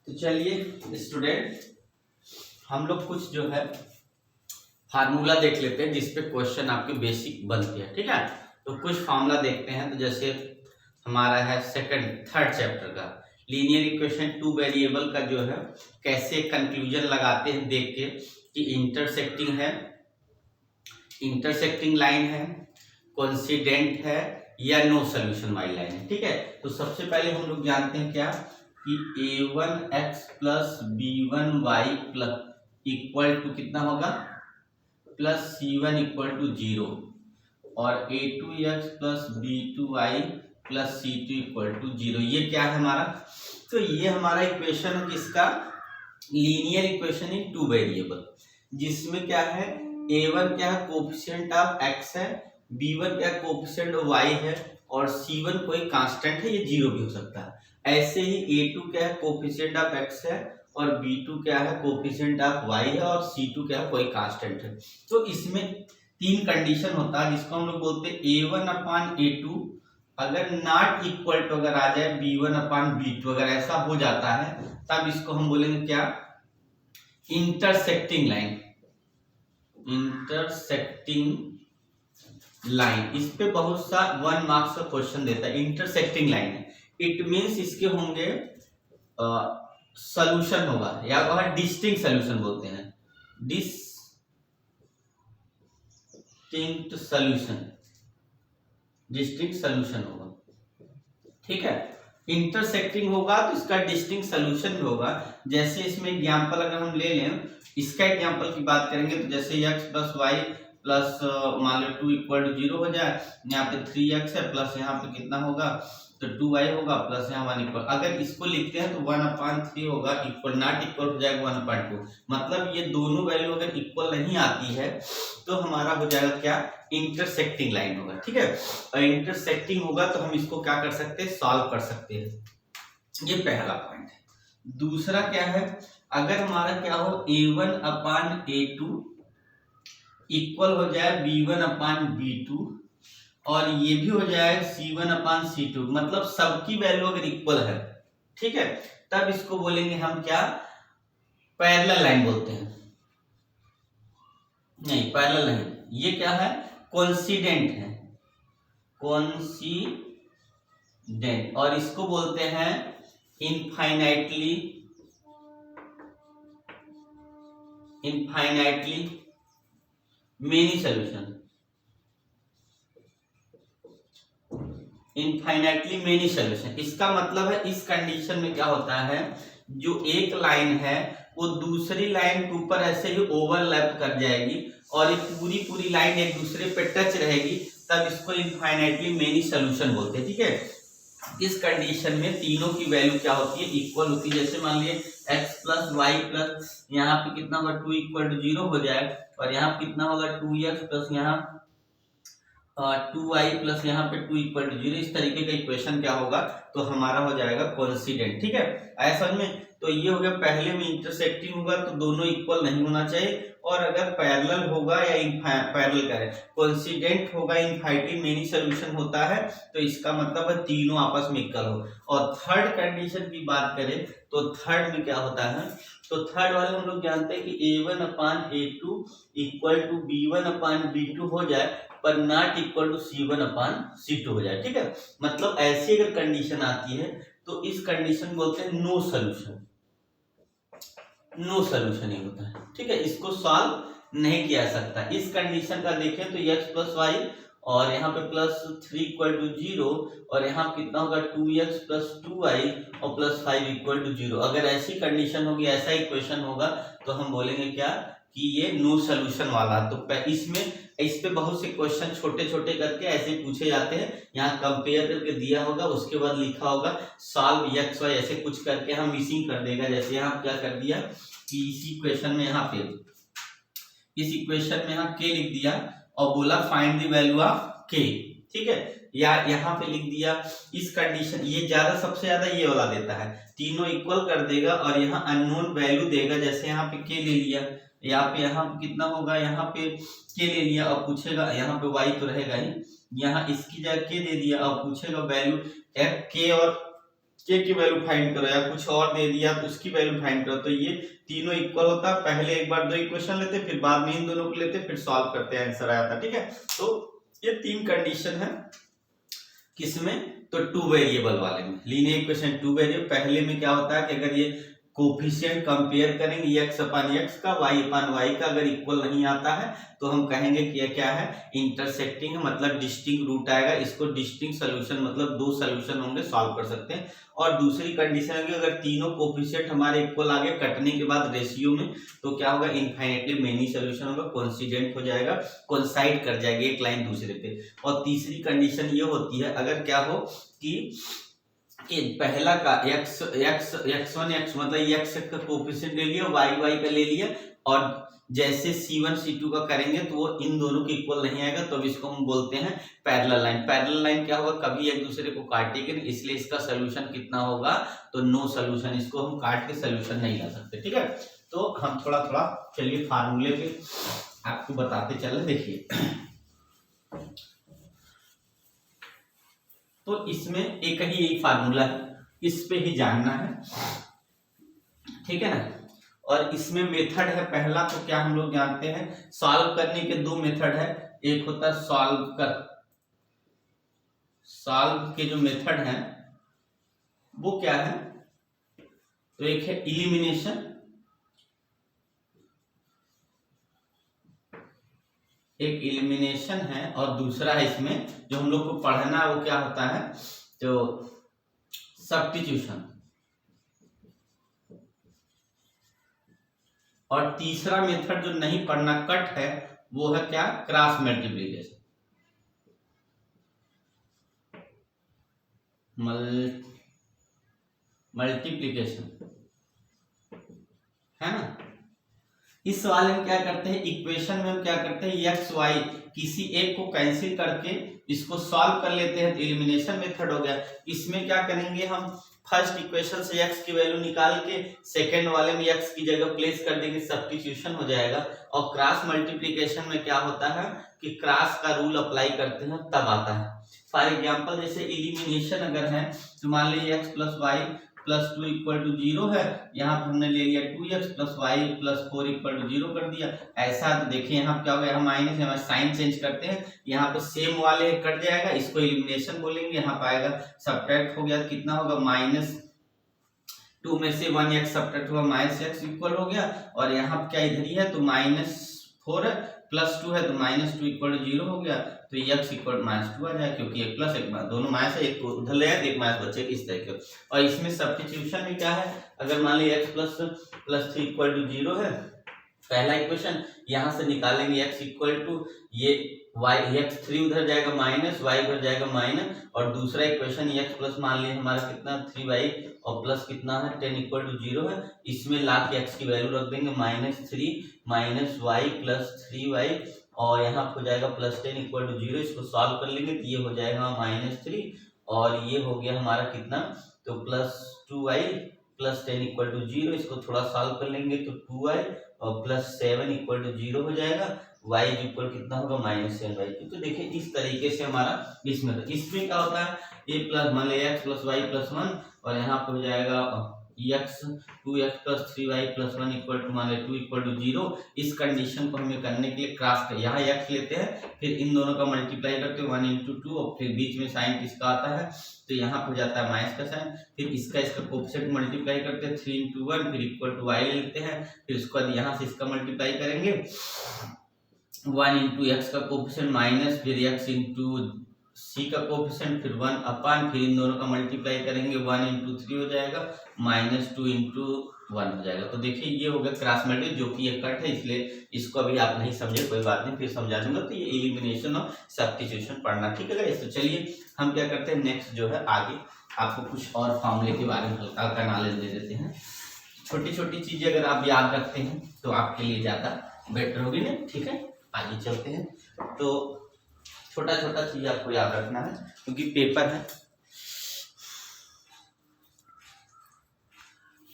तो चलिए स्टूडेंट, हम लोग कुछ जो है फार्मूला देख लेते हैं जिसपे क्वेश्चन आपके बेसिक बनते हैं। ठीक है, तो कुछ फार्मूला देखते हैं। तो जैसे हमारा है सेकंड थर्ड चैप्टर का लीनियर इक्वेशन टू वेरिएबल का जो है कैसे कंक्लूजन लगाते हैं देख के कि इंटरसेक्टिंग लाइन है, कोइंसिडेंट है या नो सोल्यूशन वाली लाइन है। ठीक है, तो सबसे पहले हम लोग जानते हैं क्या कि a1x plus b1y plus equal to कितना होगा प्लस c1 इक्वल टू 0 और a2x plus b2y plus c2 equal to 0। ये क्या है हमारा? तो ये हमारा इक्वेशन है किसका? Linear equation in two variable, जिसमें क्या है a1 क्या है कोफिशिएंट ऑफ x है, b1 क्या कोफिशिएंट ऑफ y है और c1 कोई कांस्टेंट है, ये 0 भी हो सकता है। ऐसे ही a2 क्या है कोफिशिएंट ऑफ x है और b2 क्या है कोफिशिएंट ऑफ y है और c2 क्या है कोई कांस्टेंट है। तो इसमें तीन कंडीशन होता है जिसको हम लोग बोलते हैं a1 अपान a2 अगर नॉट इक्वल टू अगर आ जाए b1 अपान b2, अगर ऐसा हो जाता है तब इसको हम बोलेंगे क्या? Intersecting line. इंटरसेक्टिंग लाइन, इस पे बहुत सा 1 मार्क्स का क्वेश्चन देता है। इंटरसेक्टिंग लाइन है, इट मींस इसके होंगे सॉल्यूशन होगा या वह डिस्टिंक्ट सॉल्यूशन बोलते हैं, डिस्टिंक्ट सॉल्यूशन होगा। ठीक है, इंटरसेक्टिंग होगा तो इसका डिस्टिंक्ट सॉल्यूशन भी होगा। जैसे इसमें एग्जांपल अगर हम ले लें, इसका एग्जांपल की बात करेंगे तो जैसे x प्लस वाई प्लस मान लो 2 इक्वल टू 0 हो जाए, यहाँ पे 3x है प्लस यहाँ पे कितना होगा तो 2y होगा प्लस यहाँ 1 इक्वल। अगर इसको लिखते हैं तो 1/3 होगा, इक्वल नॉट इक्वल हो जाएगा 1/2। मतलब ये दोनों वैल्यू अगर इक्वल नहीं आती है तो हमारा हो जाएगा क्या? इंटरसेक्टिंग लाइन होगा। ठीक है, और इंटरसेक्टिंग होगा तो हम इसको क्या कर सकते हैं? सॉल्व कर सकते हैं। ये पहला पॉइंट है। दूसरा क्या है, अगर हमारा क्या हो a1 अपान a2 इक्वल हो जाए b1 अपान b2 और ये भी हो जाए c1 अपान c2, मतलब सबकी वैल्यू अगर इक्वल है, ठीक है, तब इसको बोलेंगे हम क्या? पैरेलल लाइन बोलते हैं। नहीं, पैरेलल नहीं, ये क्या है? कोइंसिडेंट है, कोइंसिडेंट। और इसको बोलते हैं infinitely many solution. Infinitely many solution, इसका मतलब है इस कंडीशन में क्या होता है, जो एक लाइन है वो दूसरी लाइन के ऊपर ऐसे ही ओवरलैप कर जाएगी और ये पूरी लाइन एक दूसरे पे टच रहेगी, तब इसको इनफाइनाइटली मेनी सॉल्यूशन बोलते हैं। ठीक है, इस कंडीशन में तीनों की वैल्यू क्या होती है? इक्वल होती है। जैसे मान लिए x प्लस वाई प्लस यहाँ पे कितना होगा 2 इक्वल टू 0 हो जाए और यहाँ पे कितना होगा 2x प्लस यहाँ 2y प्लस यहाँ पे 2 इक्वल टू 0। इस तरीके का इक्वेशन क्या होगा तो हमारा हो जाएगा कोइंसिडेंट। ठीक है, ऐसा समझ में। तो ये हो गया, पहले में इंटरसेक्टिंग होगा तो दोनों इक्वल नहीं होना चाहिए, और अगर पैरेलल होगा या पैरेलल करें कोइंसिडेंट होगा, इनफाइनाइटली मेनी सॉल्यूशन होता है, तो इसका मतलब है तीनों आपस में इक्वल हो। और थर्ड कंडीशन की बात करें तो थर्ड में क्या होता है, तो थर्ड वाले हम लोग जानते हैं कि a1 upon a2 equal to b1 upon b2 हो जाए पर not equal to c1 upon c2 हो जाए। ठीक है, मतलब ऐसी अगर कंडीशन आती है तो इस कंडीशन बोलते हैं नो सॉल्यूशन। नो सॉल्यूशन ही होता है। ठीक है, इसको सॉल्व नहीं किया जा सकता। इस कंडीशन का देखें तो x प्लस वाई और यहाँ पे प्लस 3 इक्वल टू 0 और यहाँ कितना होगा 2x प्लस 2y और प्लस 5 इक्वल टू 0। अगर ऐसी कंडीशन होगी, ऐसा इक्वेशन होगा तो हम बोलेंगे क्या कि ये नो सॉल्यूशन वाला। तो इसमें इस पे बहुत से क्वेश्चन छोटे छोटे करके ऐसे पूछे जाते हैं। यहाँ कंपेयर करके दिया होगा, उसके बाद लिखा होगा सॉल्व x y, ऐसे कुछ करके हम मिसिंग कर देगा। जैसे यहाँ क्या कर दिया कि इस इक्वेशन में यहाँ पे इस इक्वेशन में यहाँ k लिख दिया और बोला find the value of k। ठीक है, या यहाँ पे लिख दिया इस कंडीशन, ये ज्यादा सबसे ज्यादा ये वाला देता है, तीनों इक्वल कर देगा और यहाँ अननोन वैल्यू देगा। जैसे यहाँ पे k ले लिया, यहाँ पे कितना होगा, यहाँ पे k ले लिया और पूछेगा, यहाँ पे y तो रहेगा ही, यहाँ इसकी जगह k दे दिया और पूछेगा वैल्यू k और के की वैल्यू फाइंड करो, या कुछ और दे दिया तो उसकी वैल्यू फाइंड करो, तो ये तीनों इक्वल होता। पहले एक बार दो इक्वेशन लेते, फिर बाद में इन दोनों को लेते, फिर सॉल्व करते हैं, आंसर आया था। ठीक है, तो ये तीन कंडीशन है किसमें, तो टू वेरिएबल वाले में। लीनियर इक्वेशन टू वेरिएबल, पहले में क्या होता है कि अगर ये कोफिशिएंट कंपेयर करेंगे x अपन x का y अपन y का, अगर इक्वल नहीं आता है तो हम कहेंगे कि यह क्या है, इंटरसेक्टिंग है, मतलब डिस्टिंक्ट रूट आएगा। इसको डिस्टिंक्ट सोल्यूशन मतलब दो सोल्यूशन होंगे, सॉल्व कर सकते हैं। और दूसरी कंडीशन है कि अगर तीनों कोफिशिएंट हमारे इक्वल आ गए कटने के बाद रेशियो में, तो क्या होगा, इनफाइनेटली मेनी सोल्यूशन होगा, कोइंसिडेंट हो जाएगा, कोइंसाइड कर जाएगी एक लाइन दूसरे पे। और तीसरी कंडीशन ये होती है अगर क्या हो कि पहला का x1 x मतलब x का कोफिशिएंट ले लिया, y का ले लिया, और जैसे C1 C2 का करेंगे तो वो इन दोनों के इक्वल नहीं आएगा, तो अब इसको हम बोलते हैं पैरेलल लाइन। पैरेलल लाइन क्या होगा, कभी एक दूसरे को काटेगी नहीं, इसलिए इसका सोल्यूशन कितना होगा, तो नो सोल्यूशन। इसको हम काट के सोल्यूशन नहीं ला सकते। ठीक है, तो हम थोड़ा थोड़ा चलिए फार्मूले पे आपको बताते चले। देखिए, तो इसमें एक ही यही फार्मूला है, इस पे ही जानना है। ठीक है ना, और इसमें मेथड है पहला, तो क्या हम लोग जानते हैं, सॉल्व करने के दो मेथड है। एक होता है सॉल्व के जो मेथड है वो क्या है, तो एक है इलिमिनेशन, एक इलिमिनेशन है, और दूसरा है इसमें जो हम लोग को पढ़ना है वो क्या होता है, तो सब्स्टिट्यूशन। और तीसरा मेथड जो नहीं पढ़ना, कट है, वो है क्या, क्रॉस मल्टीप्लिकेशन। मल्टीप्लिकेशन है ना। इस वाले में क्या करते हैं, इक्वेशन में हम क्या करते हैं, एक्स वाई किसी एक को कैंसिल करके इसको सॉल्व कर लेते हैं, तो एलिमिनेशन मेथड हो गया। इसमें क्या करेंगे, हम फर्स्ट इक्वेशन से x की वैल्यू निकाल के सेकंड वाले में x की जगह प्लेस कर देंगे, सब्स्टिट्यूशन हो जाएगा। और क्रॉस मल्टीप्लिकेशन में क्या होता है कि क्रॉस का रूल अप्लाई करते हैं तब आता है। फॉर एग्जांपल जैसे एलिमिनेशन अगर है तो मान लीजिए x plus y plus 2 equal to 0 है, यहाँ पर हमने ले लिया 2x plus y plus 4 equal to 0 कर दिया। ऐसा तो देखिए यहाँ क्या हो गया, हम माइनस है, साइन चेंज करते हैं, यहाँ पे सेम वाले कट जाएगा, इसको एलिमिनेशन बोलेंगे। यहाँ पे आएगा सब्ट्रैक्ट हो गया, कितना होगा, -2 में से 1x सब्ट्रैक्ट हुआ, -x इक्वल हो गया। और यहाँ क्या इधर ही है तो -4 है, +2 है तो -2 इक्वल टू 0 हो गया, तो x इक्वल -2 आ जाए, क्योंकि एक प्लस एक माइनस, दोनों माइनस है, एक उधर ले आए एक माइनस बचे, इस तरीके। और इसमें सब्स्टिट्यूशन में क्या है, अगर मान लीजिए x प्लस 3 इक्वल टू 0 है, पहला इक्वेशन यहाँ से निकालेंगे x इक्वल टू ये y, x3 उधर जाएगा माइनस, y उधर जाएगा माइनस, और दूसरा इक्वेशन x प्लस मान लीजिए हमारा कितना 3y और प्लस कितना है 10 इक्वल टू 0 है, इसमें ला के x की वैल्यू रख देंगे -3 माइनस y प्लस 3y, और यहाँ हो जाएगा +10 इक्वल टू 0। इसको सॉल्व कर लेंगे तो ये हो जाएगा -3, और ये हो गया हमारा कितना, तो +2y प्लस 10 इक्वल टू 0। इसको थोड़ा सॉल्व कर लेंगे तो 2y और +7 इक्वल टू 0 हो जाएगा, y इक्वल कितना होगा -7y। तो देखिए इस तरीके से हमारा इसमें क्या होता है, a प्लस मान लिया x प्लस वाई प्लस 1, और यहाँ पर हो जाएगा x 2x plus 3y plus 1 equal to मान लिया 2 इक्वल टू 0। इस कंडीशन को हमें करने के लिए क्रॉस कर यहाँ x लेते हैं, फिर इन दोनों का मल्टीप्लाई करते हैं 1 into 2, और फिर बीच में साइन किसका आता है, तो यहाँ पर जाता है माइनस का साइन, फिर इसका कोएफिशिएंट मल्टीप्लाई करते हैं 3 into 1, फिर इक्वल टू y लेते हैं, फिर उसके बाद यहाँ से इसका मल्टीप्लाई करेंगे 1 into x का कोएफिशिएंट माइनस फिर x into c का कोएफिशिएंट, फिर 1 अपान, फिर इन दोनों का मल्टीप्लाई करेंगे 1 into 3 हो जाएगा, -2 into 1 हो जाएगा। तो देखिए ये हो गया क्रॉस मल्टीप्लाई, जो कि ये कट है, इसलिए इसको अभी आप नहीं समझे, कोई बात नहीं, फिर समझा दूंगा। तो ये एलिमिनेशन और सब्स्टिट्यूशन पढ़ना, ठीक है। तो चलिए हम क्या करते हैं, नेक्स्ट जो है आगे आपको कुछ और फॉर्मूले के बारे में हल्का हल्का नॉलेज दे देते हैं। छोटी छोटी चीजें अगर आप याद रखते हैं तो आपके लिए ज्यादा बेटर होगी ना, ठीक है। आगे चलते हैं, तो छोटा छोटा चीज आपको याद रखना है, क्योंकि पेपर है